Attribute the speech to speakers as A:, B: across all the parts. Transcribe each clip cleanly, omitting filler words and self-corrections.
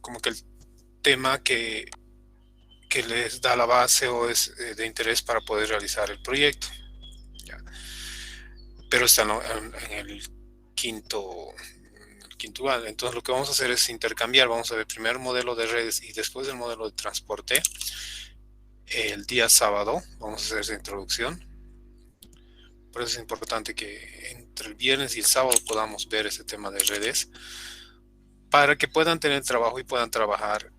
A: como que el tema que les da la base o es de interés para poder realizar el proyecto. ¿Ya? Pero está en el quinto, quinto año. Entonces lo que vamos a hacer es intercambiar. Vamos a ver primero el modelo de redes y después el modelo de transporte. El día sábado vamos a hacer esa introducción. Por eso es importante que entre el viernes y el sábado podamos ver ese tema de redes para que puedan tener trabajo y puedan trabajar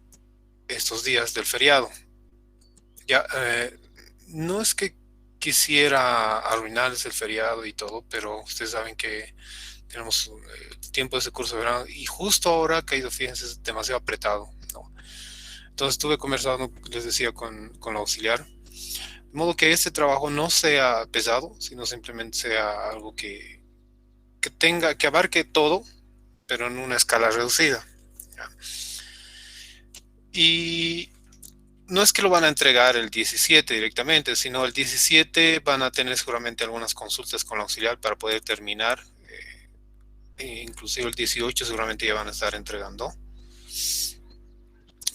A: estos días del feriado. Ya, no es que quisiera arruinarles el feriado y todo, pero ustedes saben que tenemos tiempo de ese curso de verano y justo ahora ha caído, fíjense, es demasiado apretado, ¿no? Entonces estuve conversando, les decía, con la auxiliar, de modo que este trabajo no sea pesado, sino simplemente sea algo que tenga, que abarque todo, pero en una escala reducida. ¿Ya? Y no es que lo van a entregar el 17 directamente, sino el 17 van a tener seguramente algunas consultas con la auxiliar para poder terminar. Inclusive el 18 seguramente ya van a estar entregando.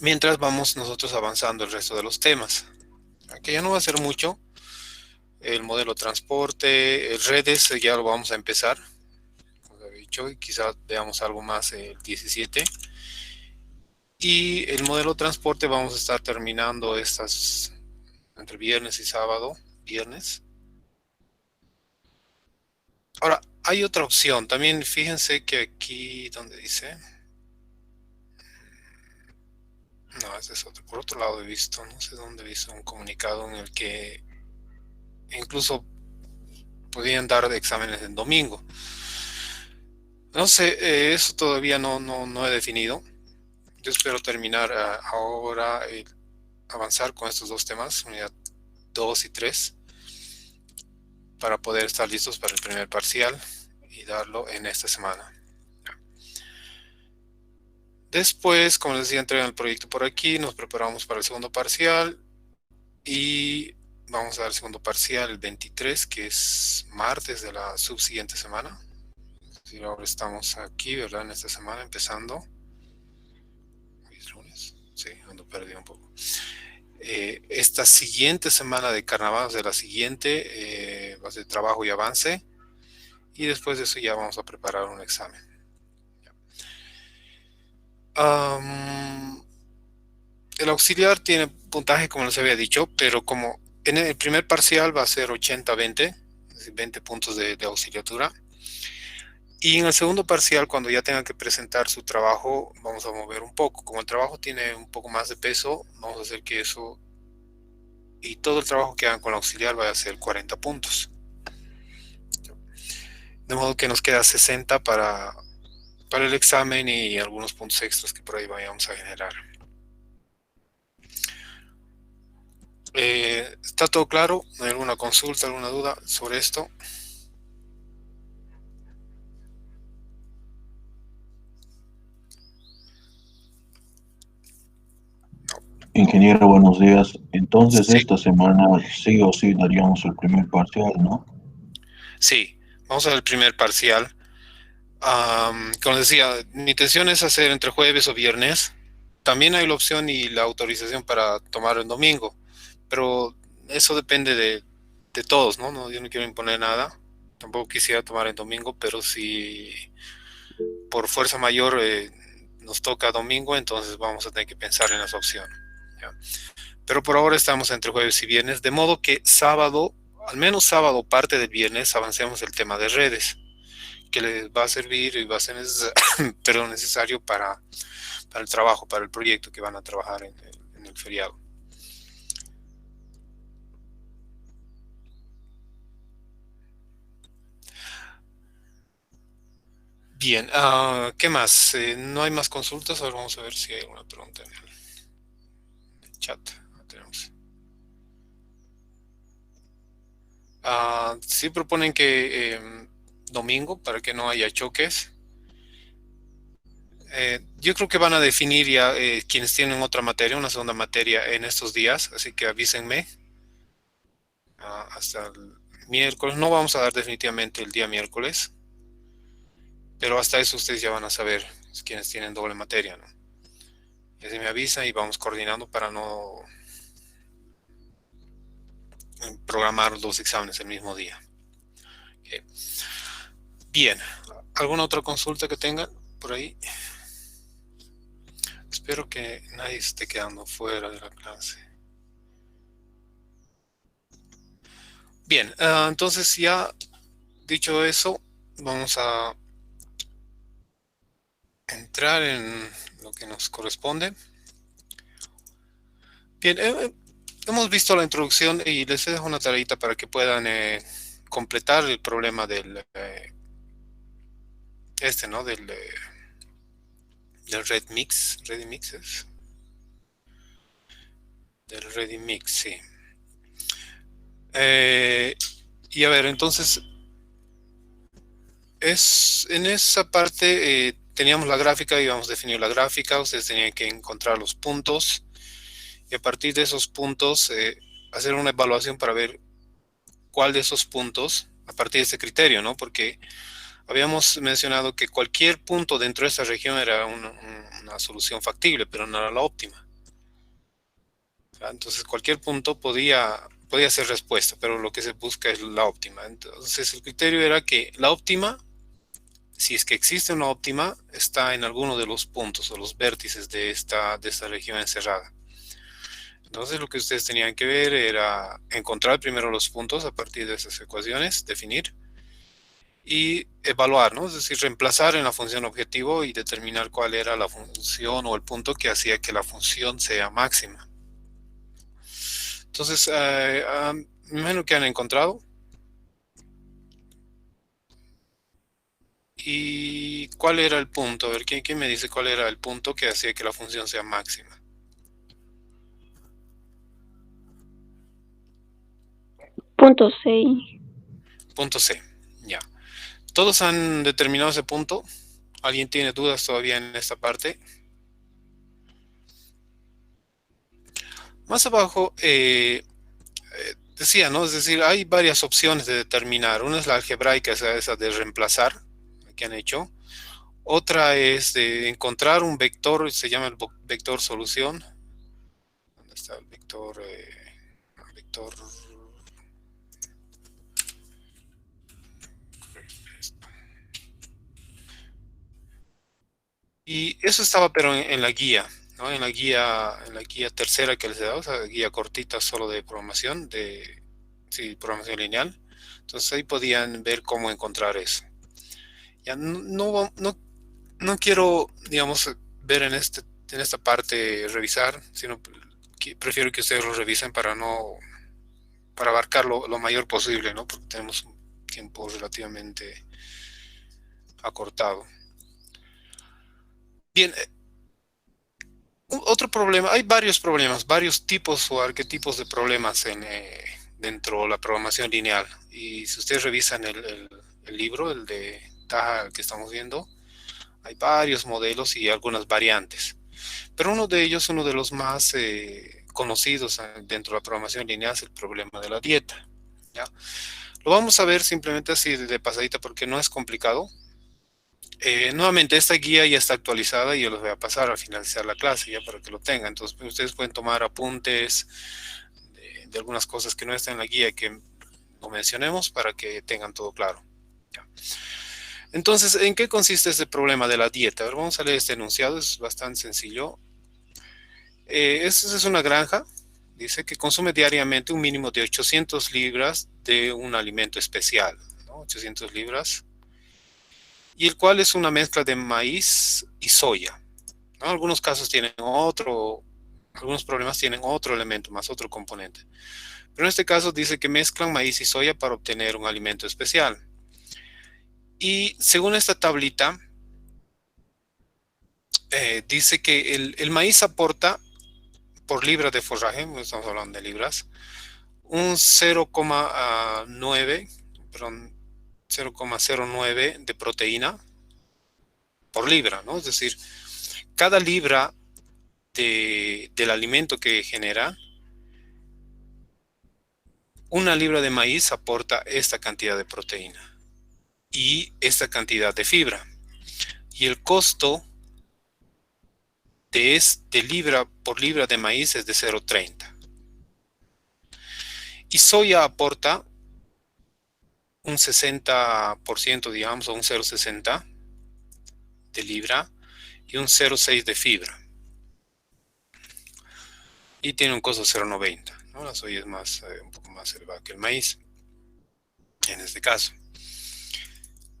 A: Mientras vamos nosotros avanzando el resto de los temas. Que ya no va a ser mucho. El modelo transporte, redes, ya lo vamos a empezar. Como he dicho, y quizás veamos algo más el 17. Y el modelo transporte vamos a estar terminando estas entre viernes y sábado. Viernes. Ahora, hay otra opción. También fíjense que aquí, donde dice, no, ese es otro. Por otro lado he visto, no sé dónde he visto un comunicado en el que incluso podían dar exámenes en domingo. No sé, eso todavía no he definido. Yo espero terminar ahora, avanzar con estos dos temas, unidad 2 y 3, para poder estar listos para el primer parcial y darlo en esta semana. Después, como les decía, entregan el proyecto por aquí, nos preparamos para el segundo parcial y vamos a dar el segundo parcial el 23, que es martes de la subsiguiente semana. Si ahora estamos aquí, ¿verdad? En esta semana empezando. Hoy es lunes. Sí, ando perdido un poco. Esta siguiente semana de carnaval, de la siguiente, va a ser trabajo y avance. Y después de eso ya vamos a preparar un examen. El auxiliar tiene puntaje, como les había dicho, pero como en el primer parcial va a ser 80-20, es decir, 20 puntos de auxiliatura. Y en el segundo parcial, cuando ya tengan que presentar su trabajo, vamos a mover un poco. Como el trabajo tiene un poco más de peso, vamos a hacer que eso y todo el trabajo que hagan con el auxiliar vaya a ser 40 puntos. De modo que nos queda 60 para el examen y algunos puntos extras que por ahí vayamos a generar. ¿Está todo claro? ¿Hay alguna consulta, alguna duda sobre esto?
B: Ingeniero, buenos días. Entonces,
A: Sí,
B: esta semana sí o sí daríamos el primer parcial, ¿no?
A: sí. Vamos a ver el primer parcial. Como decía, mi intención es hacer entre jueves o viernes. También hay la opción y la autorización para tomar el domingo, pero eso depende de todos, ¿no? Yo no quiero imponer nada. Tampoco quisiera tomar el domingo, pero si por fuerza mayor nos toca domingo, entonces vamos a tener que pensar en esa opción. ¿Ya? Pero por ahora estamos entre jueves y viernes, de modo que sábado, al menos sábado, parte del viernes, avancemos el tema de redes, que les va a servir y va a ser necesario para el trabajo, para el proyecto que van a trabajar en el feriado. Bien, ¿qué más? ¿No hay más consultas? Ahora vamos a ver si hay alguna pregunta en el chat. Tenemos. Sí proponen que domingo, para que no haya choques. Yo creo que van a definir ya quienes tienen otra materia, una segunda materia en estos días, así que avísenme hasta el miércoles. No vamos a dar definitivamente el día miércoles, pero hasta eso ustedes ya van a saber quienes tienen doble materia, ¿no? Y así me avisa y vamos coordinando para no programar los exámenes el mismo día. Okay. Bien, ¿alguna otra consulta que tengan por ahí? Espero que nadie esté quedando fuera de la clase. Bien, entonces ya dicho eso, vamos a entrar en lo que nos corresponde. Bien, hemos visto la introducción y les dejo una tareita para que puedan completar el problema del ¿no? Del Red Mix, Ready Mixes. Del Ready Mix, sí. Y a ver, entonces, en esa parte teníamos la gráfica, íbamos a definir la gráfica, ustedes tenían que encontrar los puntos y a partir de esos puntos hacer una evaluación para ver cuál de esos puntos, a partir de ese criterio, ¿no? Porque habíamos mencionado que cualquier punto dentro de esa región era una solución factible, pero no era la óptima. Entonces cualquier punto podía ser respuesta, pero lo que se busca es la óptima. Entonces el criterio era que la óptima, si es que existe una óptima, está en alguno de los puntos o los vértices de esta región encerrada. Entonces lo que ustedes tenían que ver era encontrar primero los puntos a partir de esas ecuaciones, definir y evaluar, ¿no? Es decir, reemplazar en la función objetivo y determinar cuál era la función o el punto que hacía que la función sea máxima. Entonces, me imagino que han encontrado. ¿Y cuál era el punto? A ver, ¿quién me dice cuál era el punto que hacía que la función sea máxima?
C: Punto 6.
A: Punto C, ya. ¿Todos han determinado ese punto? ¿Alguien tiene dudas todavía en esta parte? Más abajo decía, ¿no? Es decir, hay varias opciones de determinar. Una es la algebraica, esa de reemplazar, que han hecho. Otra es de encontrar un vector, se llama el vector solución. ¿Dónde está el vector? Vector. Y eso estaba, pero en la guía, ¿no? En la guía tercera que les he dado, o sea, guía cortita solo de programación, sí, programación lineal. Entonces ahí podían ver cómo encontrar eso. Ya no quiero, digamos, ver en esta parte revisar, sino que prefiero que ustedes lo revisen para abarcar lo mayor posible, ¿no? Porque tenemos un tiempo relativamente acortado. Bien, otro problema, hay varios problemas, varios tipos o arquetipos de problemas dentro de la programación lineal. Y si ustedes revisan el libro, el de Taha que estamos viendo, hay varios modelos y algunas variantes. Pero uno de ellos, uno de los más conocidos dentro de la programación lineal es el problema de la dieta. ¿Ya? Lo vamos a ver simplemente así de pasadita porque no es complicado. Nuevamente, esta guía ya está actualizada y yo los voy a pasar al finalizar la clase ya para que lo tengan. Entonces, ustedes pueden tomar apuntes de algunas cosas que no están en la guía que no mencionemos para que tengan todo claro. ¿Ya? Entonces, ¿en qué consiste este problema de la dieta? A ver, vamos a leer este enunciado, es bastante sencillo. Esta es una granja, dice que consume diariamente un mínimo de 800 libras de un alimento especial, ¿no? 800 libras. Y el cual es una mezcla de maíz y soya, ¿no? Algunos casos tienen algunos problemas tienen otro elemento más, otro componente. Pero en este caso dice que mezclan maíz y soya para obtener un alimento especial. Y según esta tablita, dice que el maíz aporta por libra de forraje, estamos hablando de libras, un 0,9, perdón, 0,09 de proteína por libra, ¿no? Es decir, cada libra del alimento que genera, una libra de maíz aporta esta cantidad de proteína y esta cantidad de fibra. Y el costo de libra por libra de maíz es de 0,30. Y soya aporta un 60%, digamos, o un 0,60 de libra y un 0,6 de fibra. Y tiene un costo de 0,90, ¿no? La soya es más, un poco más elevada que el maíz, en este caso.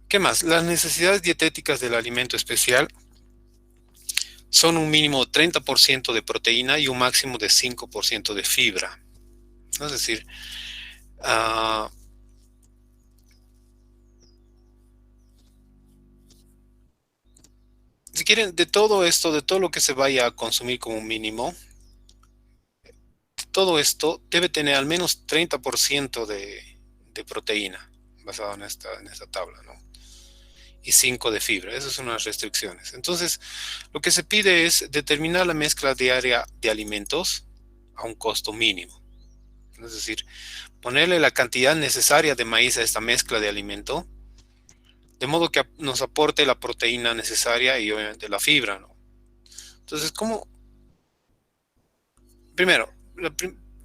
A: ¿Qué más? Las necesidades dietéticas del alimento especial son un mínimo de 30% de proteína y un máximo de 5% de fibra. Es decir, si quieren, de todo esto, de todo lo que se vaya a consumir como mínimo, todo esto debe tener al menos 30% de proteína, basado en esta tabla, ¿no? Y 5 de fibra. Esas son las restricciones. Entonces, lo que se pide es determinar la mezcla diaria de alimentos a un costo mínimo. Es decir, ponerle la cantidad necesaria de maíz a esta mezcla de alimento, de modo que nos aporte la proteína necesaria y obviamente la fibra, ¿no? Entonces, ¿cómo? Primero,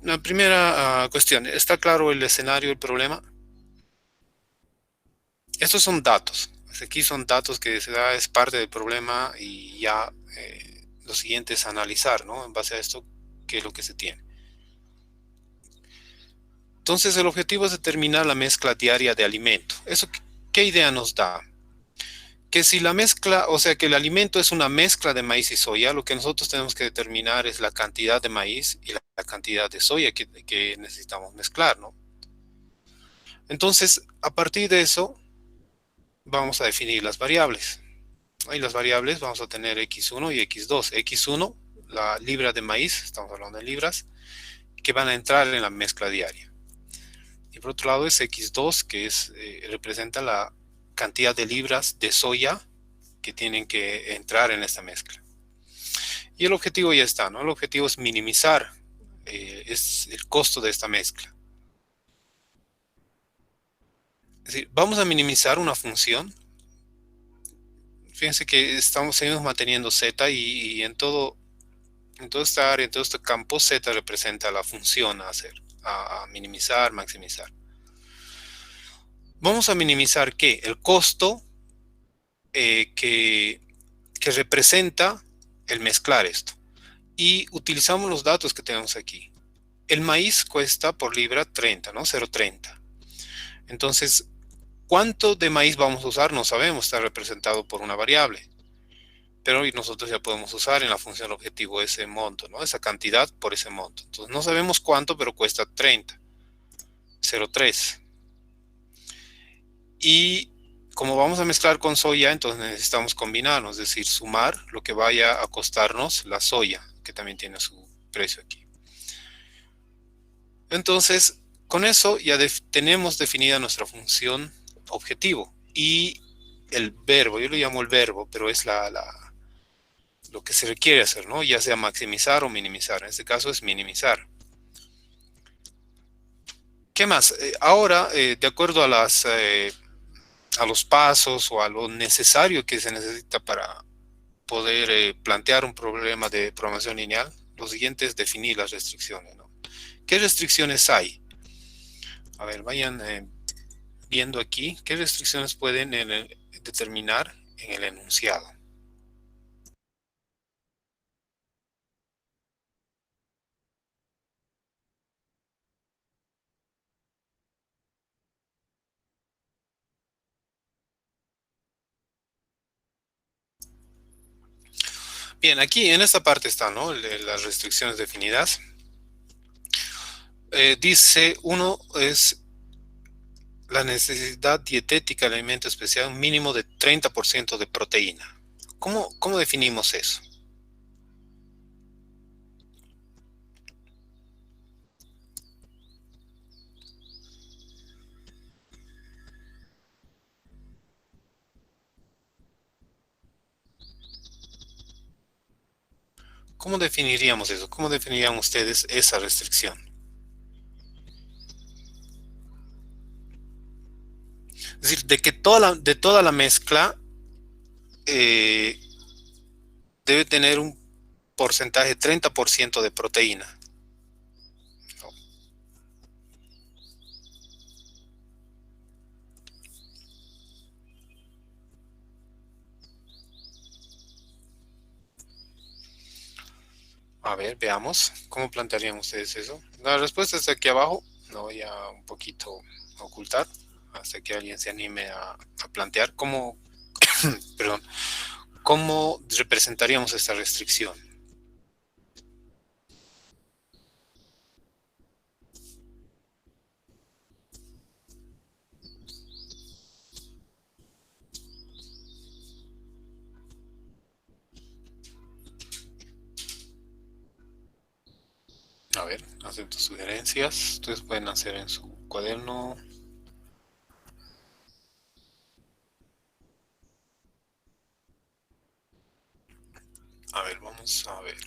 A: la primera cuestión, ¿está claro el escenario, el problema? Estos son datos. Aquí son datos que se da, es parte del problema y ya lo siguiente es analizar, ¿no? En base a esto, qué es lo que se tiene. Entonces, el objetivo es determinar la mezcla diaria de alimento. ¿Eso qué idea nos da? Que si la mezcla, o sea, que el alimento es una mezcla de maíz y soya, lo que nosotros tenemos que determinar es la cantidad de maíz y la cantidad de soya que necesitamos mezclar, ¿no? Entonces, a partir de eso, vamos a definir las variables. Y las variables vamos a tener x1 y x2. x1, la libra de maíz, estamos hablando de libras, que van a entrar en la mezcla diaria. Y por otro lado es x2, que representa la cantidad de libras de soya que tienen que entrar en esta mezcla. Y el objetivo ya está, ¿no? El objetivo es minimizar es el costo de esta mezcla. Es decir, vamos a minimizar una función. Fíjense que seguimos manteniendo z y en todo esta área, en todo este campo, z representa la función a minimizar, maximizar. Vamos a minimizar ¿qué? El costo que representa el mezclar esto. Y utilizamos los datos que tenemos aquí. El maíz cuesta por libra 30, ¿no? 0,30. Entonces, ¿cuánto de maíz vamos a usar? No sabemos, está representado por una variable. Pero nosotros ya podemos usar en la función objetivo ese monto, ¿no? Esa cantidad por ese monto. Entonces, no sabemos cuánto, pero cuesta 30. 0,3. Y como vamos a mezclar con soya, entonces necesitamos combinarnos, es decir, sumar lo que vaya a costarnos la soya, que también tiene su precio aquí. Entonces, con eso ya tenemos definida nuestra función objetivo. Y el verbo, yo lo llamo el verbo, pero es lo que se requiere hacer, ¿no? Ya sea maximizar o minimizar. En este caso es minimizar. ¿Qué más? Ahora, de acuerdo a los pasos o a lo necesario que se necesita para poder plantear un problema de programación lineal, lo siguiente es definir las restricciones, ¿no? ¿Qué restricciones hay? A ver, vayan viendo aquí qué restricciones pueden determinar en el enunciado. Bien, aquí en esta parte están, ¿no? Las restricciones definidas. Dice, uno es la necesidad dietética del alimento especial, un mínimo de 30% de proteína. ¿Cómo definimos eso? ¿Cómo definiríamos eso? ¿Cómo definirían ustedes esa restricción? Es decir, de que de toda la mezcla debe tener porcentaje 30% de proteína. A ver, veamos. ¿Cómo plantearían ustedes eso? La respuesta está aquí abajo. Lo voy a un poquito ocultar hasta que alguien se anime a plantear cómo, perdón, cómo representaríamos esta restricción. A ver, acepto sugerencias. Ustedes pueden hacer en su cuaderno. A ver, vamos a ver.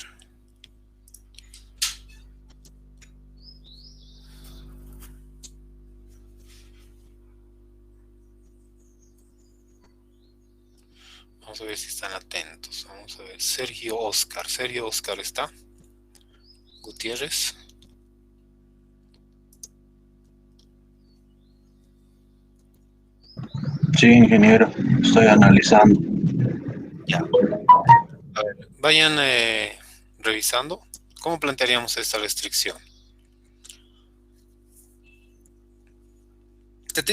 A: Vamos a ver si están atentos. Vamos a ver. Sergio Oscar. Sergio Oscar está. Gutiérrez.
B: Sí, ingeniero, estoy analizando.
A: Ya. A ver, vayan revisando. ¿Cómo plantearíamos esta restricción?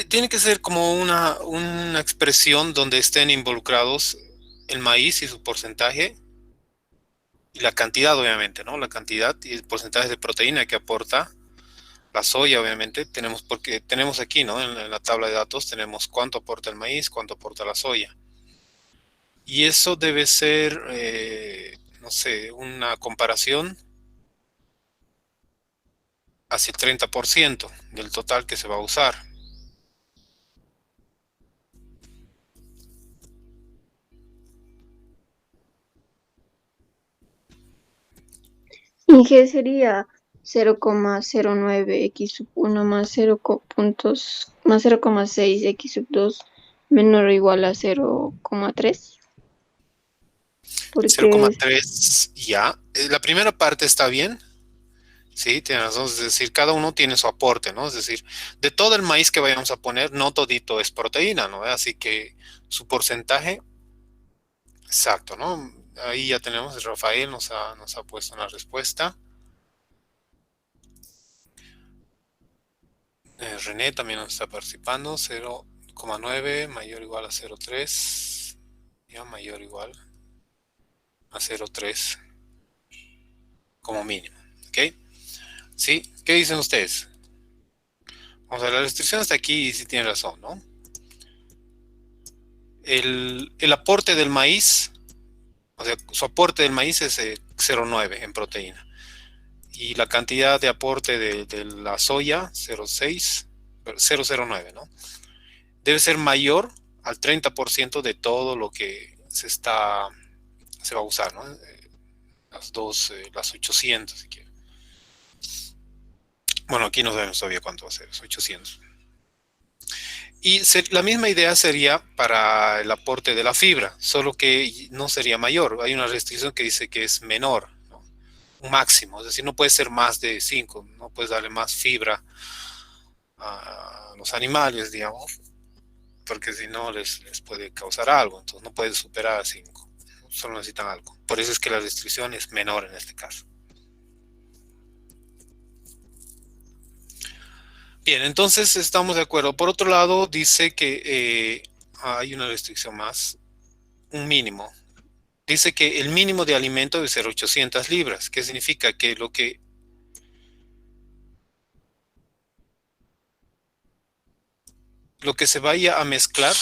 A: Tiene que ser como una expresión donde estén involucrados el maíz y su porcentaje y la cantidad, obviamente, ¿no? La cantidad y el porcentaje de proteína que aporta la soya, obviamente. Porque tenemos aquí, ¿no? En la tabla de datos tenemos cuánto aporta el maíz, cuánto aporta la soya. Y eso debe ser, no sé, una comparación hacia el 30% del total que se va a usar.
C: ¿Y qué sería 0,09 x sub 1 más 0,6 x sub 2 menor o igual a 0,3? Porque
A: 0,3 ya. La primera parte está bien. Sí, tienes razón. Es decir, cada uno tiene su aporte, ¿no? Es decir, de todo el maíz que vayamos a poner, no todito es proteína, ¿no? Así que su porcentaje, exacto, ¿no? Ahí ya tenemos, Rafael nos ha puesto una respuesta. René también nos está participando. 0,9 mayor o igual a 0,3. Ya, mayor o igual a 0,3 como mínimo. ¿Ok? ¿Sí? ¿Qué dicen ustedes? Vamos a ver, la restricción hasta aquí y sí tienen razón, ¿no? El aporte del maíz, o sea, su aporte del maíz es 0,9 en proteína. Y la cantidad de aporte de la soya, 0,6, 0,09, ¿no? Debe ser mayor al 30% de todo lo que se va a usar, ¿no? Las 800, si quieren. Bueno, aquí no sabemos todavía cuánto va a ser, es 800. Y la misma idea sería para el aporte de la fibra, solo que no sería mayor. Hay una restricción que dice que es menor, ¿no? Un máximo, es decir, no puede ser más de 5, no puedes darle más fibra a los animales, digamos, porque si no les puede causar algo, entonces no puedes superar a 5, solo necesitan algo. Por eso es que la restricción es menor en este caso. Bien, entonces estamos de acuerdo. Por otro lado, dice que hay una restricción más, un mínimo. Dice que el mínimo de alimento debe ser 800 libras, que significa que lo que se vaya a mezclar.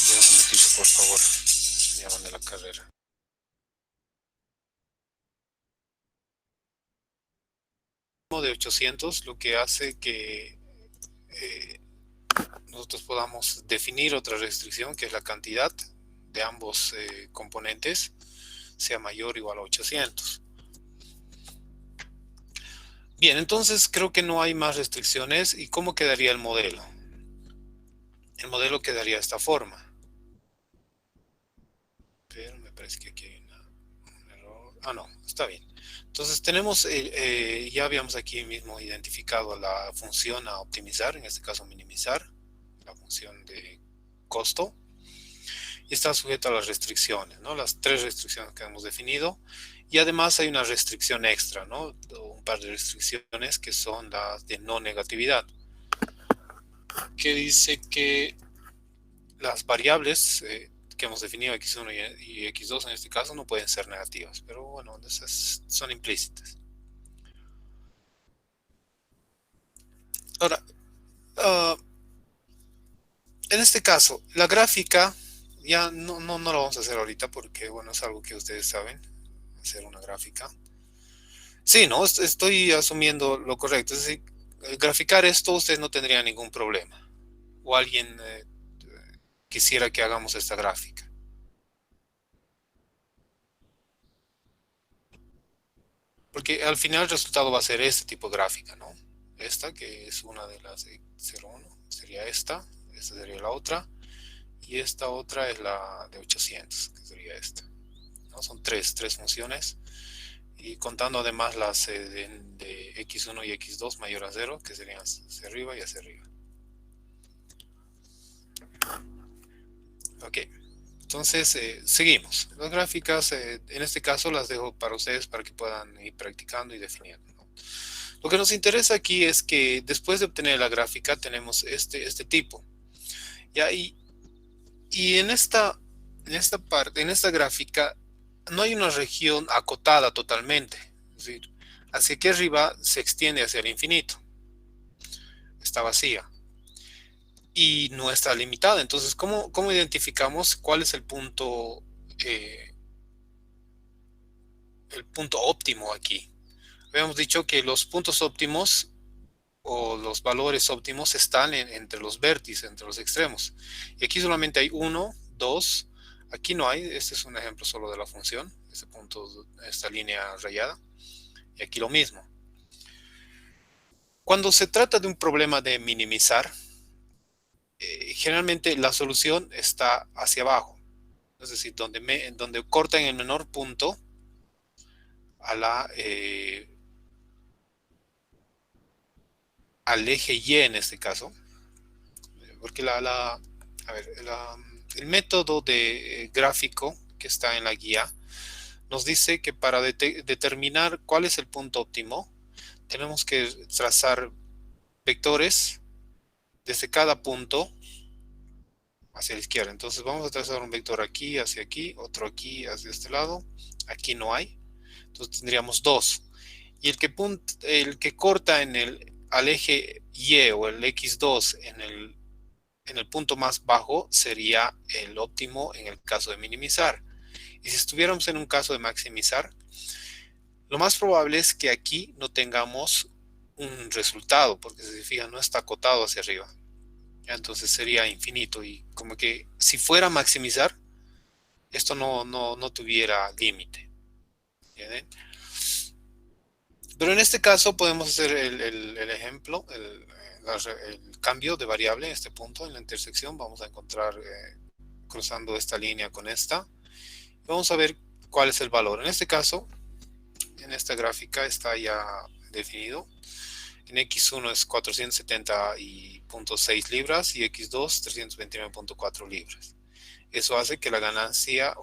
A: Un momentito, por favor. Me llaman de la carrera. De 800, lo que hace que nosotros podamos definir otra restricción, que es la cantidad de ambos componentes, sea mayor o igual a 800. Bien, entonces creo que no hay más restricciones. ¿Y cómo quedaría el modelo? El modelo quedaría de esta forma. Pero me parece que aquí hay una está bien. Entonces tenemos, ya habíamos aquí mismo identificado la función a optimizar, en este caso minimizar, la función de costo, y está sujeta a las restricciones, ¿no? Las tres restricciones que hemos definido, y además hay una restricción extra, ¿no? Un par de restricciones que son las de no negatividad, que dice que las variables que hemos definido x1 y x2 en este caso no pueden ser negativas, pero bueno, esas son implícitas. Ahora, en este caso, la gráfica ya no lo vamos a hacer ahorita porque, bueno, es algo que ustedes saben, hacer una gráfica. Sí, no, estoy asumiendo lo correcto. Es decir, graficar esto ustedes no tendrían ningún problema. O alguien quisiera que hagamos esta gráfica. Porque al final el resultado va a ser este tipo de gráfica, ¿no? Esta, que es una de las de 0,1, sería esta sería la otra, y esta otra es la de 800, que sería esta, ¿no? Son tres funciones, y contando además las de x1 y x2 mayor a 0, que serían hacia arriba y hacia arriba. Ok, entonces seguimos. Las gráficas, en este caso las dejo para ustedes para que puedan ir practicando y definiendo, ¿no? Lo que nos interesa aquí es que después de obtener la gráfica tenemos este tipo. ¿Ya? Y en esta parte, en esta gráfica, no hay una región acotada totalmente. Es decir, hacia aquí arriba se extiende hacia el infinito. Está vacía. Y no está limitada. Entonces, ¿cómo identificamos cuál es el punto óptimo aquí? Habíamos dicho que los puntos óptimos o los valores óptimos están entre los vértices, entre los extremos. Y aquí solamente hay 1, 2, aquí no hay, este es un ejemplo solo de la función, este punto, esta línea rayada, y aquí lo mismo. Cuando se trata de un problema de minimizar, generalmente la solución está hacia abajo, es decir, donde corta en el menor punto al eje Y en este caso, porque el método de gráfico que está en la guía nos dice que para determinar cuál es el punto óptimo, tenemos que trazar vectores desde cada punto hacia la izquierda. Entonces vamos a trazar un vector aquí, hacia aquí, otro aquí, hacia este lado. Aquí no hay. Entonces tendríamos dos. Y el que corta al eje Y o el X2 en el punto más bajo sería el óptimo en el caso de minimizar. Y si estuviéramos en un caso de maximizar, lo más probable es que aquí no tengamos un resultado, porque si se fijan no está acotado hacia arriba. Entonces sería infinito, y como que si fuera a maximizar, esto no tuviera límite. ¿Entienden? Pero en este caso podemos hacer el ejemplo, el cambio de variable en este punto, en la intersección. Vamos a encontrar cruzando esta línea con esta. Vamos a ver cuál es el valor. En este caso, en esta gráfica está ya definido. En X1 es 470.6 libras y X2 329.4 libras. Eso hace que la ganancia,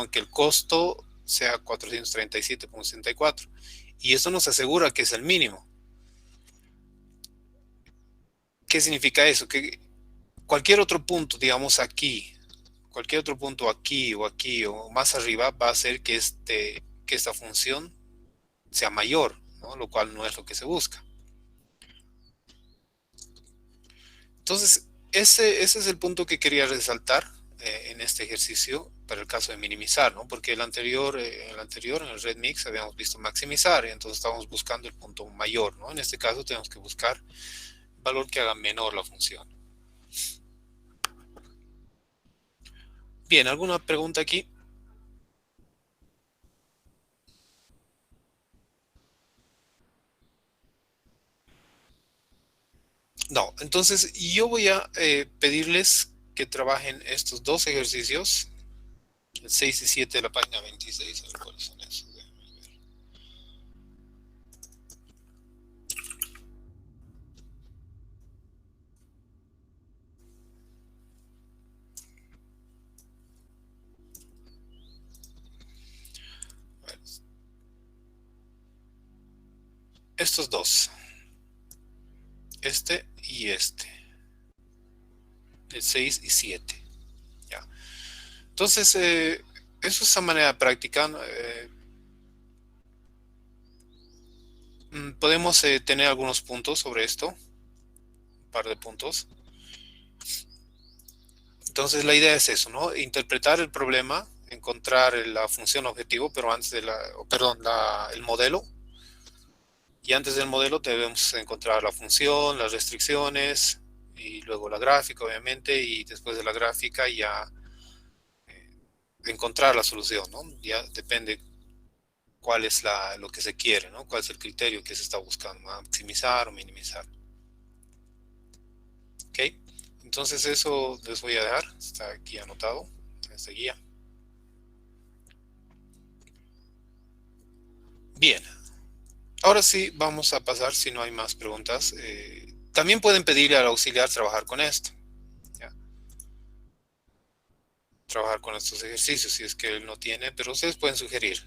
A: que el costo sea 437.64. Y eso nos asegura que es el mínimo. ¿Qué significa eso? Que cualquier otro punto, digamos aquí, cualquier otro punto aquí o más arriba va a hacer que esta función sea mayor, ¿no? Lo cual no es lo que se busca. Entonces, ese es el punto que quería resaltar en este ejercicio para el caso de minimizar, ¿no? Porque en el anterior, en el red mix, habíamos visto maximizar, y entonces estábamos buscando el punto mayor, ¿no? En este caso tenemos que buscar el valor que haga menor la función. Bien, ¿alguna pregunta aquí? No, entonces yo voy a pedirles que trabajen estos dos ejercicios, el 6 y 7 de la página 26, a ver cuáles son esos. Déjenme ver. estos dos. Este y este. El 6 y 7. ¿Ya? Entonces, eso es a manera práctica. Podemos tener algunos puntos sobre esto. Un par de puntos. Entonces, la idea es eso, ¿no? Interpretar el problema, encontrar la función objetivo, pero antes de el modelo. Y antes del modelo debemos encontrar la función, las restricciones, y luego la gráfica, obviamente, y después de la gráfica ya encontrar la solución, ¿no? Ya depende cuál es lo que se quiere, ¿no? Cuál es el criterio que se está buscando, maximizar o minimizar. ¿Ok? Entonces eso les voy a dejar, está aquí anotado en esta guía. Bien, ahora sí vamos a pasar, si no hay más preguntas. También pueden pedirle al auxiliar trabajar con esto. ¿Ya? Trabajar con estos ejercicios si es que él no tiene, pero ustedes pueden sugerir.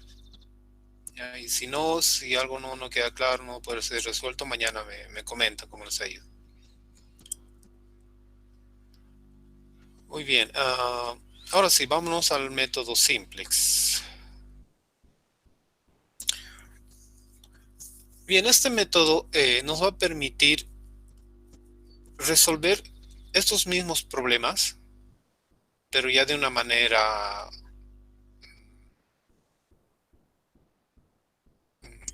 A: ¿Ya? Y si no, si algo no queda claro, no puede ser resuelto, mañana me comenta cómo les ha ido. Muy bien, ahora sí, vámonos al método simplex. Bien, este método nos va a permitir resolver estos mismos problemas, pero ya de una manera,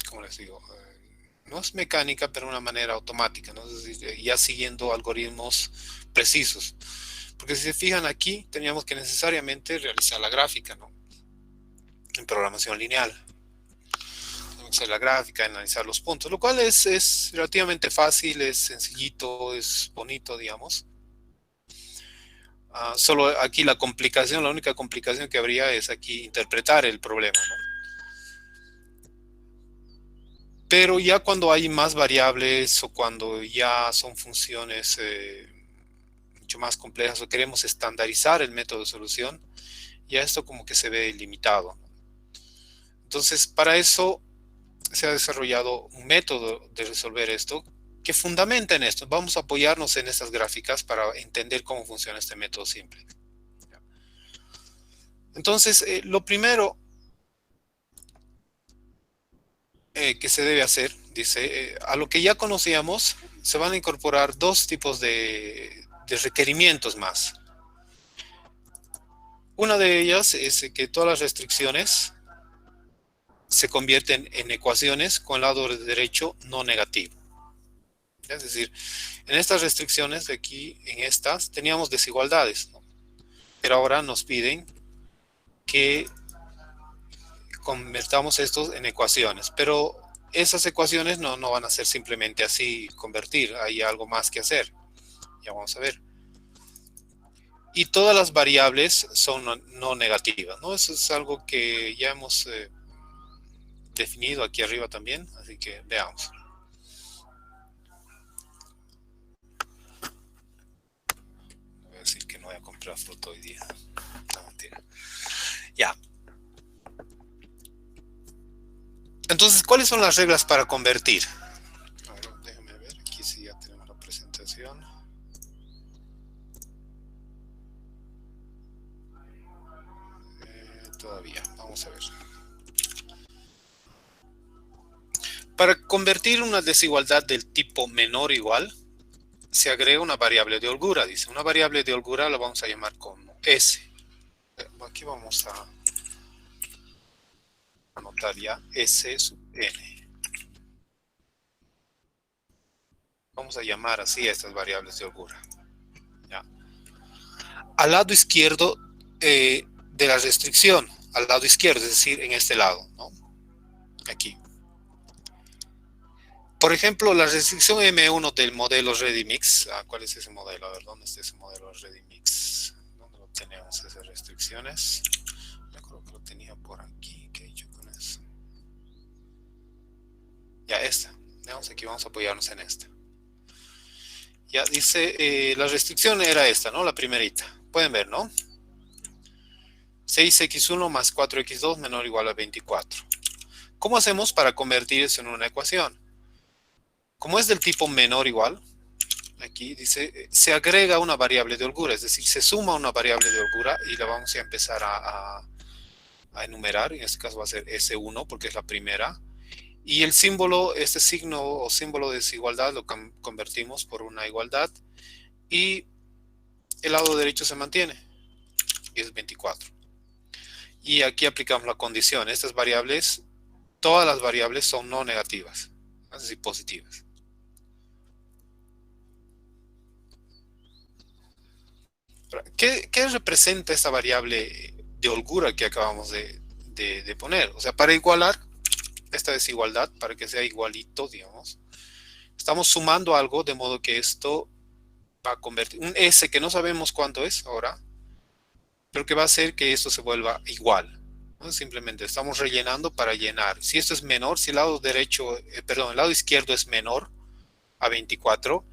A: ¿cómo les digo? No es mecánica, pero de una manera automática, ¿no? Es decir, ya siguiendo algoritmos precisos. Porque si se fijan aquí, teníamos que necesariamente realizar la gráfica, ¿no? En programación lineal. Hacer la gráfica, analizar los puntos, lo cual es relativamente fácil, es sencillito, es bonito, digamos. Solo aquí la única complicación que habría es aquí interpretar el problema, ¿no? Pero ya cuando hay más variables o cuando ya son funciones mucho más complejas o queremos estandarizar el método de solución, ya esto como que se ve limitado. Entonces, para eso se ha desarrollado un método de resolver esto que fundamenta en esto. Vamos a apoyarnos en estas gráficas para entender cómo funciona este método simple. Entonces, lo primero que se debe hacer, dice, a lo que ya conocíamos, se van a incorporar dos tipos de requerimientos más. Una de ellas es que todas las restricciones se convierten en ecuaciones con lado derecho no negativo. Es decir, en estas restricciones de aquí, en estas, teníamos desigualdades, ¿no? Pero ahora nos piden que convertamos estos en ecuaciones. Pero esas ecuaciones no van a ser simplemente así convertir, hay algo más que hacer. Ya vamos a ver. Y todas las variables son no negativas, ¿no? Eso es algo que ya hemos definido aquí arriba también, así que veamos. Voy a decir que no voy a comprar fruta hoy día. No, mentira. Ya. Entonces, ¿cuáles son las reglas para convertir? A ver, déjame ver, aquí sí ya tenemos la presentación. Todavía, vamos a ver. Para convertir una desigualdad del tipo menor o igual, se agrega una variable de holgura, dice. Una variable de holgura la vamos a llamar como S. Aquí vamos a anotar ya S sub n. Vamos a llamar así a estas variables de holgura. ¿Ya? Al lado izquierdo de la restricción, al lado izquierdo, es decir, en este lado, ¿no? Aquí. Por ejemplo, la restricción M1 del modelo ReadyMix. ¿Cuál es ese modelo? A ver, ¿dónde está ese modelo ReadyMix? ¿Dónde lo tenemos esas restricciones? Yo creo que lo tenía por aquí. ¿Qué he hecho con eso? Ya, esta. Veamos aquí, vamos a apoyarnos en esta. Ya dice, la restricción era esta, ¿no? La primerita. Pueden ver, ¿no? 6x1 más 4x2 menor o igual a 24. ¿Cómo hacemos para convertir eso en una ecuación? como es del tipo menor igual, aquí dice, se agrega una variable de holgura, es decir, se suma una variable de holgura y la vamos a empezar a enumerar. En este caso va a ser S1 porque es la primera. Y el símbolo, este signo o símbolo de desigualdad lo convertimos por una igualdad y el lado derecho se mantiene y es 24. Y aquí aplicamos la condición. Estas variables, todas las variables son no negativas, es decir, positivas. ¿Qué representa esta variable de holgura que acabamos de poner? O sea, para igualar esta desigualdad, para que sea igualito, digamos, estamos sumando algo de modo que esto va a convertir un S que no sabemos cuánto es ahora, pero que va a hacer que esto se vuelva igual, ¿no? Simplemente estamos rellenando para llenar. Si esto es menor, si el lado derecho, perdón, el lado izquierdo es menor a 24,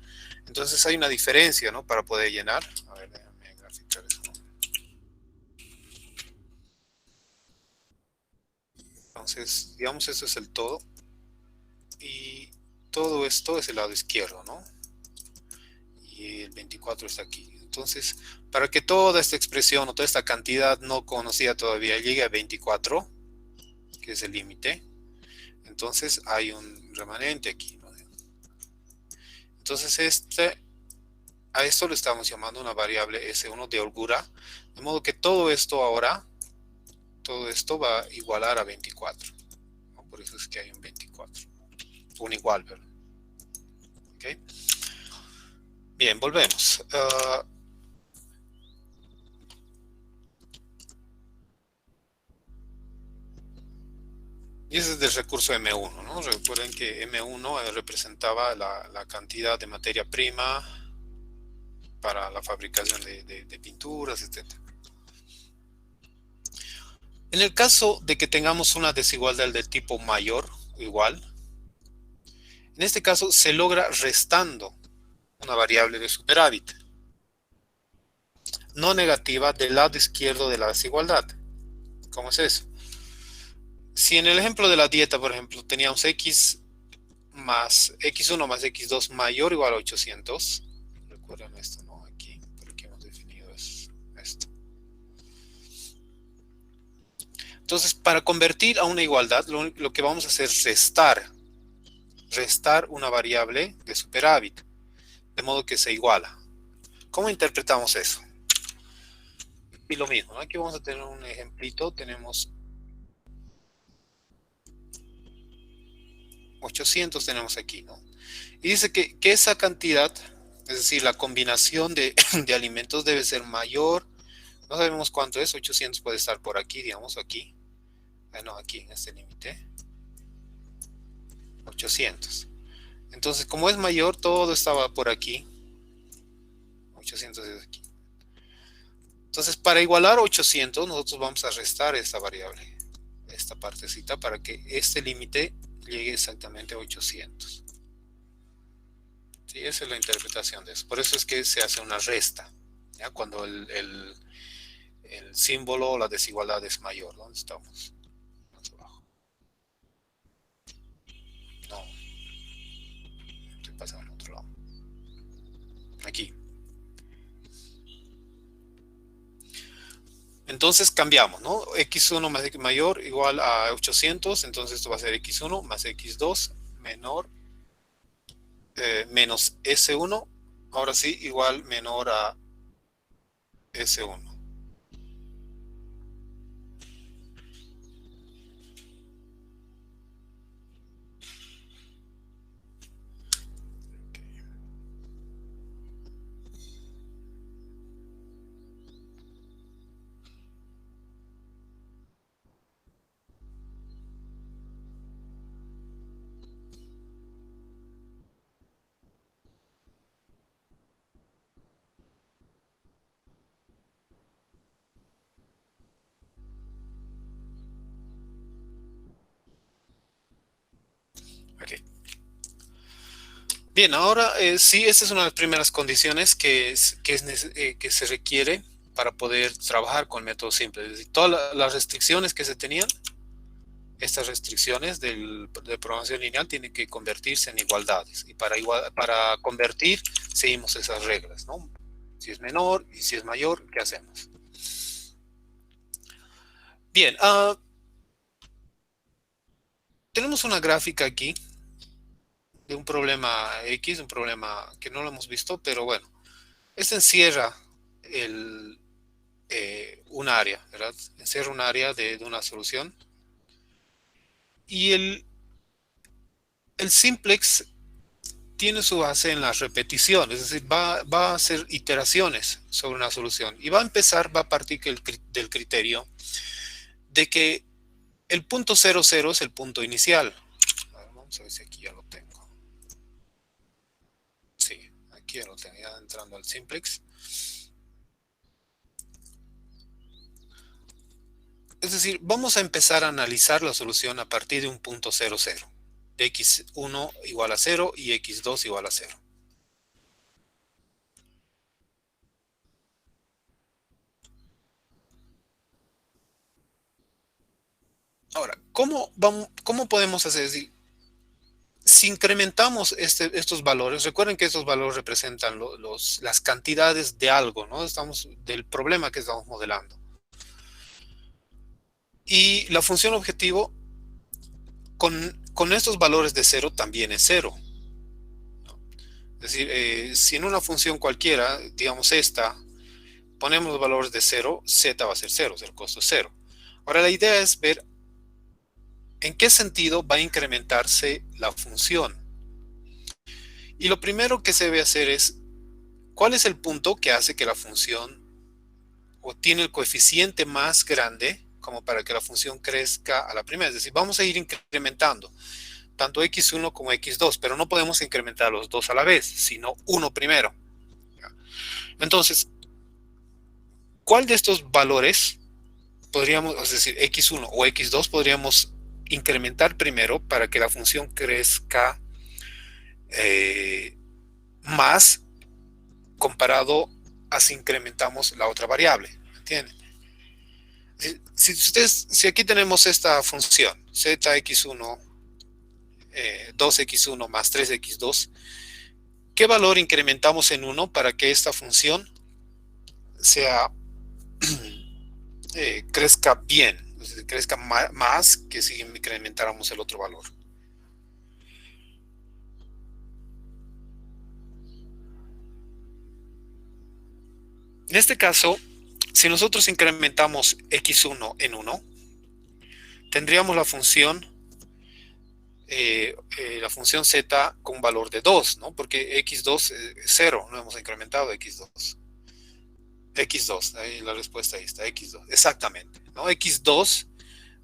A: entonces hay una diferencia, ¿no? Para poder llenar. A ver, déjame graficar eso. Entonces, digamos, esto es el todo. Y todo esto es el lado izquierdo, ¿no? Y el 24 está aquí. Entonces, para que toda esta expresión o toda esta cantidad no conocida todavía llegue a 24, que es el límite, entonces hay un remanente aquí, ¿no? Entonces, a esto le estamos llamando una variable S1 de holgura, de modo que todo esto ahora, todo esto va a igualar a 24, ¿no? Por eso es que hay un 24, un igual, ¿verdad? ¿Okay? Bien, volvemos. Y ese es del recurso M1, ¿no? Recuerden que M1 representaba la cantidad de materia prima para la fabricación de pinturas, etc. En el caso de que tengamos una desigualdad del tipo mayor o igual, en este caso se logra restando una variable de superávit no negativa del lado izquierdo de la desigualdad. ¿Cómo es eso? Si en el ejemplo de la dieta, por ejemplo, teníamos x más x1 más x2 mayor o igual a 800, recuerden esto, ¿no? Aquí, por aquí hemos definido esto. Entonces, para convertir a una igualdad, lo que vamos a hacer es restar una variable de superávit, de modo que se iguala. ¿Cómo interpretamos eso? Y lo mismo, ¿no? Aquí vamos a tener un ejemplito, tenemos 800 tenemos aquí, ¿no? Y dice que esa cantidad, es decir, la combinación de alimentos debe ser mayor, no sabemos cuánto es, 800 puede estar por aquí, digamos, aquí. No, aquí en este límite. 800. Entonces, como es mayor, todo estaba por aquí. 800 es aquí. Entonces, para igualar 800, nosotros vamos a restar esta variable, esta partecita, para que este límite llegue exactamente a 800. Sí, esa es la interpretación de eso. Por eso es que se hace una resta, ¿ya? Cuando el símbolo o la desigualdad es mayor. ¿Dónde estamos? Más abajo. No. Estoy pasando al otro lado. Aquí. Entonces cambiamos, ¿no? x1 más x mayor igual a 800, entonces esto va a ser x1 más x2 menor menos S1, ahora sí, igual menor a S1. Okay. Bien, ahora sí, esta es una de las primeras condiciones que se requiere para poder trabajar con el método simple. Es decir, todas las restricciones que se tenían, estas restricciones de programación lineal tienen que convertirse en igualdades. Y para convertir, seguimos esas reglas, ¿no? Si es menor y si es mayor, ¿qué hacemos? Bien, tenemos una gráfica aquí de un problema X, un problema que no lo hemos visto, pero bueno, este encierra un área, ¿verdad? Encierra un área de una solución. Y el simplex tiene su base en la repetición, es decir, va a hacer iteraciones sobre una solución y va a partir del criterio de que el punto 00 es el punto inicial. A ver, vamos a ver si aquí ya lo tengo. Sí, aquí ya lo tengo, ya entrando al simplex. Es decir, vamos a empezar a analizar la solución a partir de un punto 00. X1 igual a 0 y X2 igual a 0. Ahora, ¿cómo podemos hacer? Es decir, si incrementamos estos valores, recuerden que estos valores representan las cantidades de algo, ¿no? Del problema que estamos modelando. Y la función objetivo con estos valores de 0 también es 0. ¿No? Es decir, si en una función cualquiera, digamos esta, ponemos los valores de 0, z va a ser 0, el costo es 0. Ahora la idea es ver en qué sentido va a incrementarse la función. Y lo primero que se debe hacer es, ¿cuál es el punto que hace que la función tiene el coeficiente más grande como para que la función crezca a la primera? Es decir, vamos a ir incrementando tanto x1 como x2, pero no podemos incrementar los dos a la vez, sino uno primero. Entonces, ¿cuál de estos valores podríamos, es decir, x1 o x2, podríamos incrementar primero para que la función crezca más comparado a si incrementamos la otra variable? ¿Entienden? Si aquí tenemos esta función, zx1, 2x1 más 3x2, ¿qué valor incrementamos en 1 para que esta función crezca bien? Es decir, crezca más que si incrementáramos el otro valor. En este caso, si nosotros incrementamos x1 en 1, tendríamos la función z con un valor de 2, ¿no? Porque x2 es 0, no hemos incrementado x2. x2, ahí la respuesta ahí está, x2, exactamente, ¿no? x2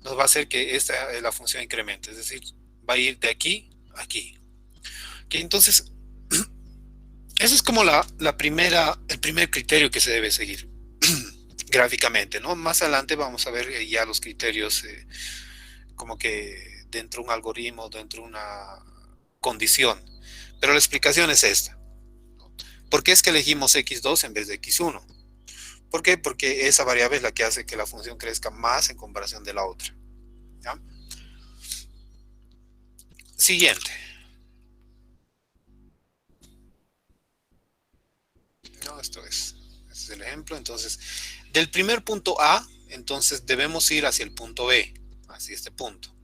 A: nos va a hacer que la función incremente, es decir, va a ir de aquí a aquí. Okay, entonces, eso es como el primer criterio que se debe seguir gráficamente, ¿no? Más adelante vamos a ver ya los criterios como que dentro de un algoritmo, dentro de una condición. Pero la explicación es esta. ¿Por qué es que elegimos x2 en vez de x1? ¿Por qué? Porque esa variable es la que hace que la función crezca más en comparación de la otra. ¿Ya? Siguiente. No, este es el ejemplo. Entonces, del primer punto A, entonces debemos ir hacia el punto B, hacia este punto.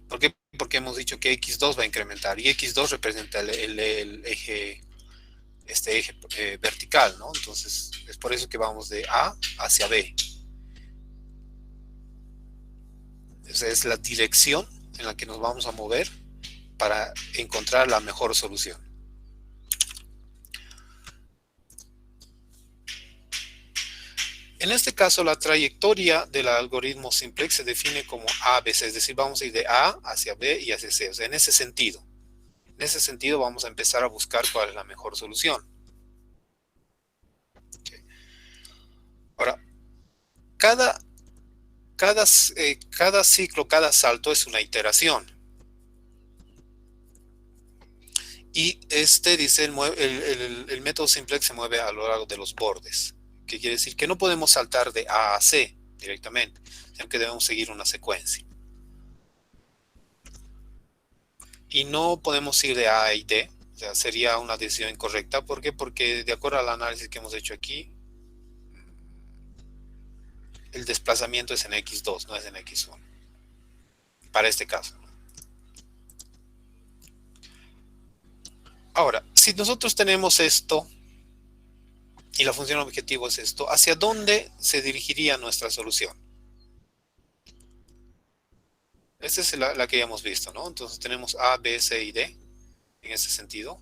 A: ¿Por qué? Porque hemos dicho que x2 va a incrementar y x2 representa el eje, este eje vertical, ¿no? Entonces, es por eso que vamos de A hacia B. Esa es la dirección en la que nos vamos a mover para encontrar la mejor solución. En este caso, la trayectoria del algoritmo simplex se define como ABC, es decir, vamos a ir de A hacia B y hacia C. O sea, en ese sentido vamos a empezar a buscar cuál es la mejor solución. Okay. Ahora, cada ciclo, cada salto es una iteración. Y dice, el método simplex se mueve a lo largo de los bordes. Que quiere decir que no podemos saltar de A a C directamente. en que debemos seguir una secuencia. Y no podemos ir de A y D, o sea, sería una decisión incorrecta. ¿Por qué? Porque de acuerdo al análisis que hemos hecho aquí, el desplazamiento es en X2, no es en X1, para este caso. Ahora, si nosotros tenemos esto, y la función objetivo es esto, ¿hacia dónde se dirigiría nuestra solución? Esta es la que ya hemos visto, ¿no? Entonces tenemos A, B, C y D, en ese sentido.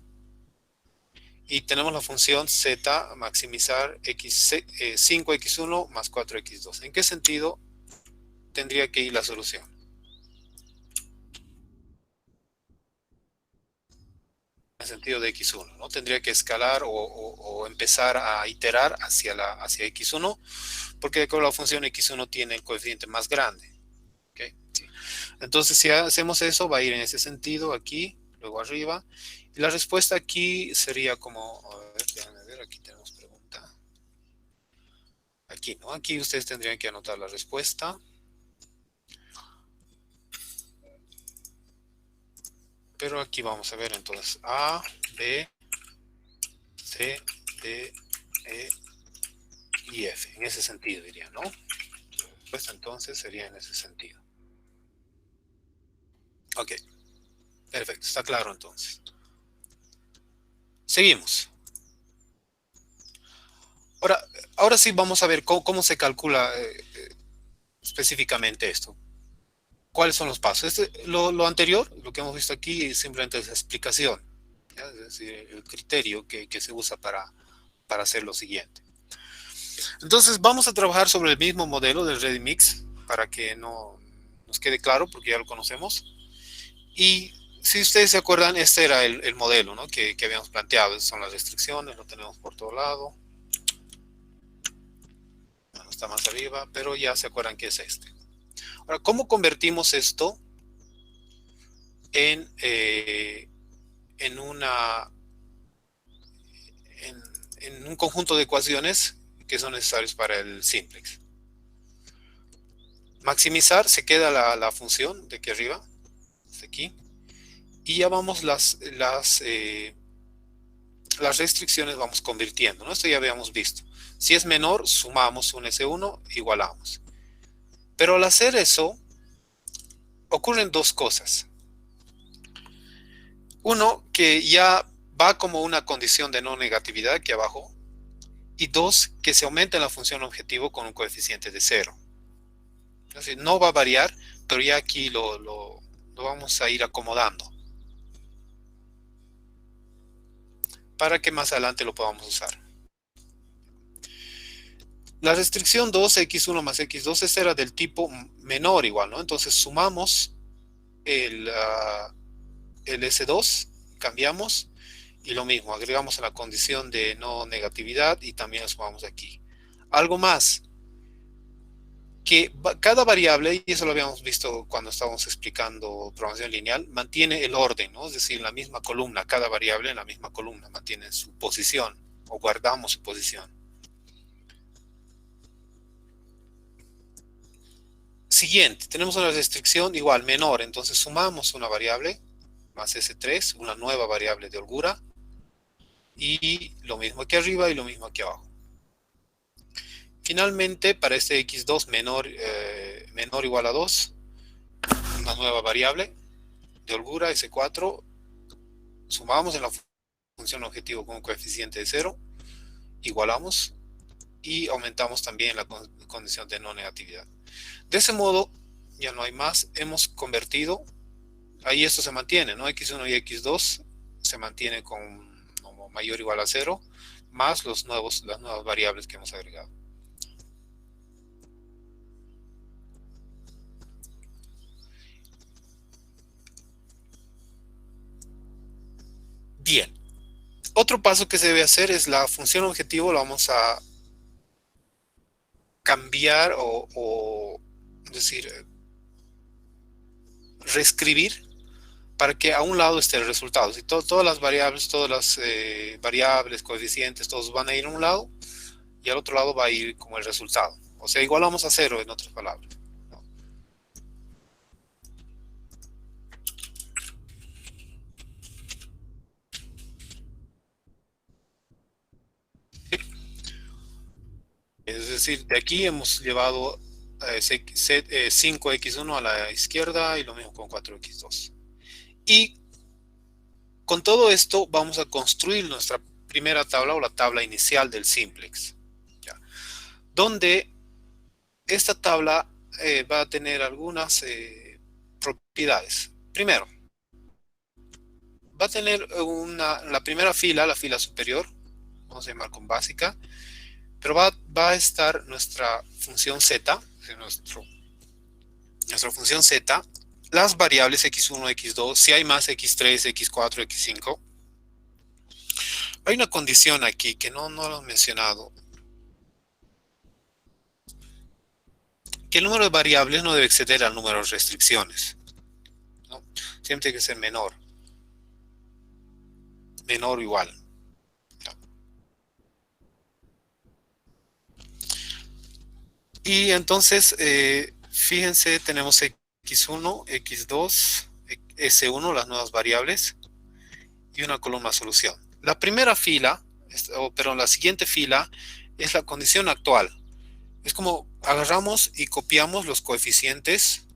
A: Y tenemos la función z maximizar 5x1 más 4x2. ¿En qué sentido tendría que ir la solución? En el sentido de x1, ¿no? Tendría que escalar o empezar a iterar hacia x1, porque de acuerdo a la función x1 tiene el coeficiente más grande. ¿Okay? Sí. Entonces, si hacemos eso, va a ir en ese sentido aquí, luego arriba. Y la respuesta aquí sería como, a ver, déjenme ver, aquí tenemos pregunta. Aquí, ¿no? Aquí ustedes tendrían que anotar la respuesta. Pero aquí vamos a ver entonces A, B, C, D, E y F. En ese sentido diría, ¿no? La respuesta entonces sería en ese sentido. Ok. Perfecto, está claro entonces. Seguimos. Ahora sí vamos a ver cómo se calcula específicamente esto. ¿Cuáles son los pasos? Lo anterior, lo que hemos visto aquí, simplemente es explicación, ¿ya? Es decir, el criterio que se usa para hacer lo siguiente. Entonces vamos a trabajar sobre el mismo modelo del ReadyMix para que no nos quede claro, porque ya lo conocemos. Y si ustedes se acuerdan, este era el modelo, ¿no? que habíamos planteado. Estas son las restricciones, lo tenemos por todo lado. Bueno, está más arriba, pero ya se acuerdan que es este. Ahora, ¿cómo convertimos esto en un conjunto de ecuaciones que son necesarios para el simplex? Maximizar, se queda la función de aquí arriba, de aquí, y ya vamos las restricciones vamos convirtiendo, ¿no? Esto ya habíamos visto. Si es menor, sumamos un S1, igualamos. Pero al hacer eso, ocurren dos cosas. Uno, que ya va como una condición de no negatividad aquí abajo. Y dos, que se aumenta la función objetivo con un coeficiente de 0. Es decir, no va a variar, pero ya aquí lo vamos a ir acomodando, para que más adelante lo podamos usar. La restricción 2, x1 más x2, esta era del tipo menor igual, ¿no? Entonces sumamos el S2, cambiamos, y lo mismo, agregamos a la condición de no negatividad y también lo sumamos aquí. Algo más, que cada variable, y eso lo habíamos visto cuando estábamos explicando programación lineal, mantiene el orden, ¿no? Es decir, en la misma columna, cada variable en la misma columna mantiene su posición, o guardamos su posición. Siguiente, tenemos una restricción igual, menor, entonces sumamos una variable, más S3, una nueva variable de holgura, y lo mismo aquí arriba y lo mismo aquí abajo. Finalmente, para este x2 menor o igual a 2, una nueva variable de holgura, S4, sumamos en la función objetivo con un coeficiente de 0, igualamos, y aumentamos también la condición de no negatividad. De ese modo, ya no hay más, hemos convertido, ahí esto se mantiene, ¿no? x1 y x2 se mantiene con mayor o igual a 0, más las nuevas variables que hemos agregado. Bien, otro paso que se debe hacer es la función objetivo, la vamos a cambiar o decir, reescribir para que a un lado esté el resultado. Si todas las variables, coeficientes, todos van a ir a un lado y al otro lado va a ir como el resultado. O sea, igualamos a 0 en otras palabras, ¿no? decir, de aquí hemos llevado 5x1 a la izquierda y lo mismo con 4x2. Y con todo esto vamos a construir nuestra primera tabla o la tabla inicial del simplex, ¿ya? Donde esta tabla va a tener algunas propiedades. Primero, va a tener la primera fila, la fila superior, vamos a llamar con básica, pero va a estar nuestra función z, nuestra función z, las variables x1, x2, si hay más x3, x4, x5. Hay una condición aquí que no lo he mencionado, que el número de variables no debe exceder al número de restricciones, ¿no? Siempre tiene que ser menor o igual, ¿no? Y entonces, fíjense, tenemos x1, x2, s1, las nuevas variables, y una columna solución. La primera fila, pero la siguiente fila, es la condición actual. Es como agarramos y copiamos los coeficientes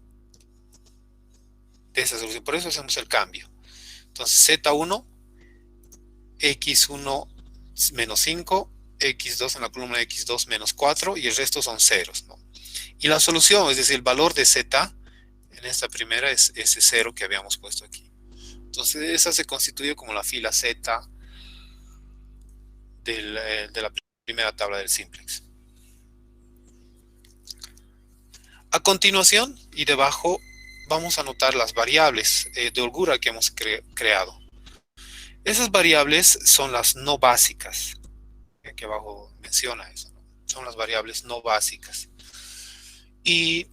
A: de esa solución. Por eso hacemos el cambio. Entonces, z1, x1 menos 5, x2 en la columna x2 menos 4, y el resto son ceros, ¿no? Y la solución, es decir, el valor de z, en esta primera es ese 0 que habíamos puesto aquí. Entonces, esa se constituye como la fila z de la primera tabla del simplex. A continuación, y debajo, vamos a anotar las variables de holgura que hemos creado. Esas variables son las no básicas. Aquí abajo menciona eso, ¿no? Son las variables no básicas. Y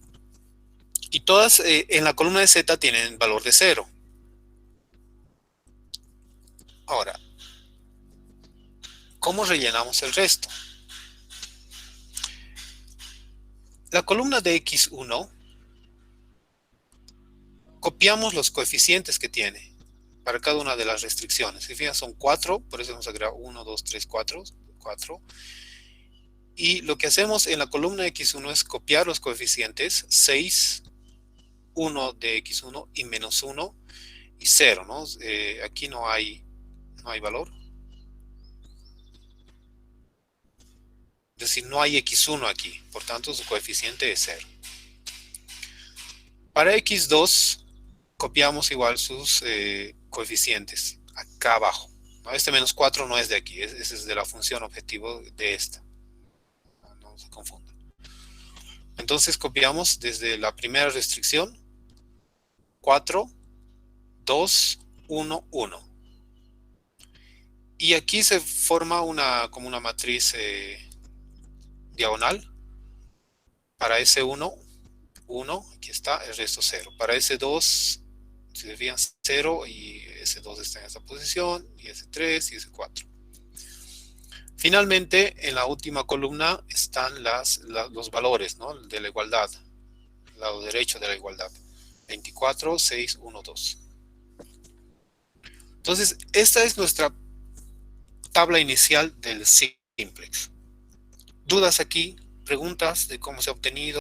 A: todas en la columna de z tienen valor de 0. Ahora, ¿cómo rellenamos el resto? La columna de x1, copiamos los coeficientes que tiene para cada una de las restricciones. Si fijan, son 4, por eso vamos a agregar 1, 2, 3, 4. Y lo que hacemos en la columna de x1 es copiar los coeficientes 6, 1 de x1 y menos 1 y 0, ¿no? Aquí no hay valor. Es decir, no hay x1 aquí, por tanto su coeficiente es 0. Para x2 copiamos igual sus coeficientes acá abajo, ¿no? Este menos 4 no es de aquí, ese es de la función objetivo de esta. No se confundan. Entonces copiamos desde la primera restricción 4, 2, 1, 1. Y aquí se forma como una matriz diagonal. Para ese 1, 1, aquí está, el resto 0. Para ese 2, si se fijan, 0, y ese 2 está en esta posición, y ese 3, y ese 4. Finalmente, en la última columna están los valores, ¿no? De la igualdad, el lado derecho de la igualdad. 24, 6, 1, 2. Entonces, esta es nuestra tabla inicial del simplex. ¿Dudas aquí? ¿Preguntas de cómo se ha obtenido?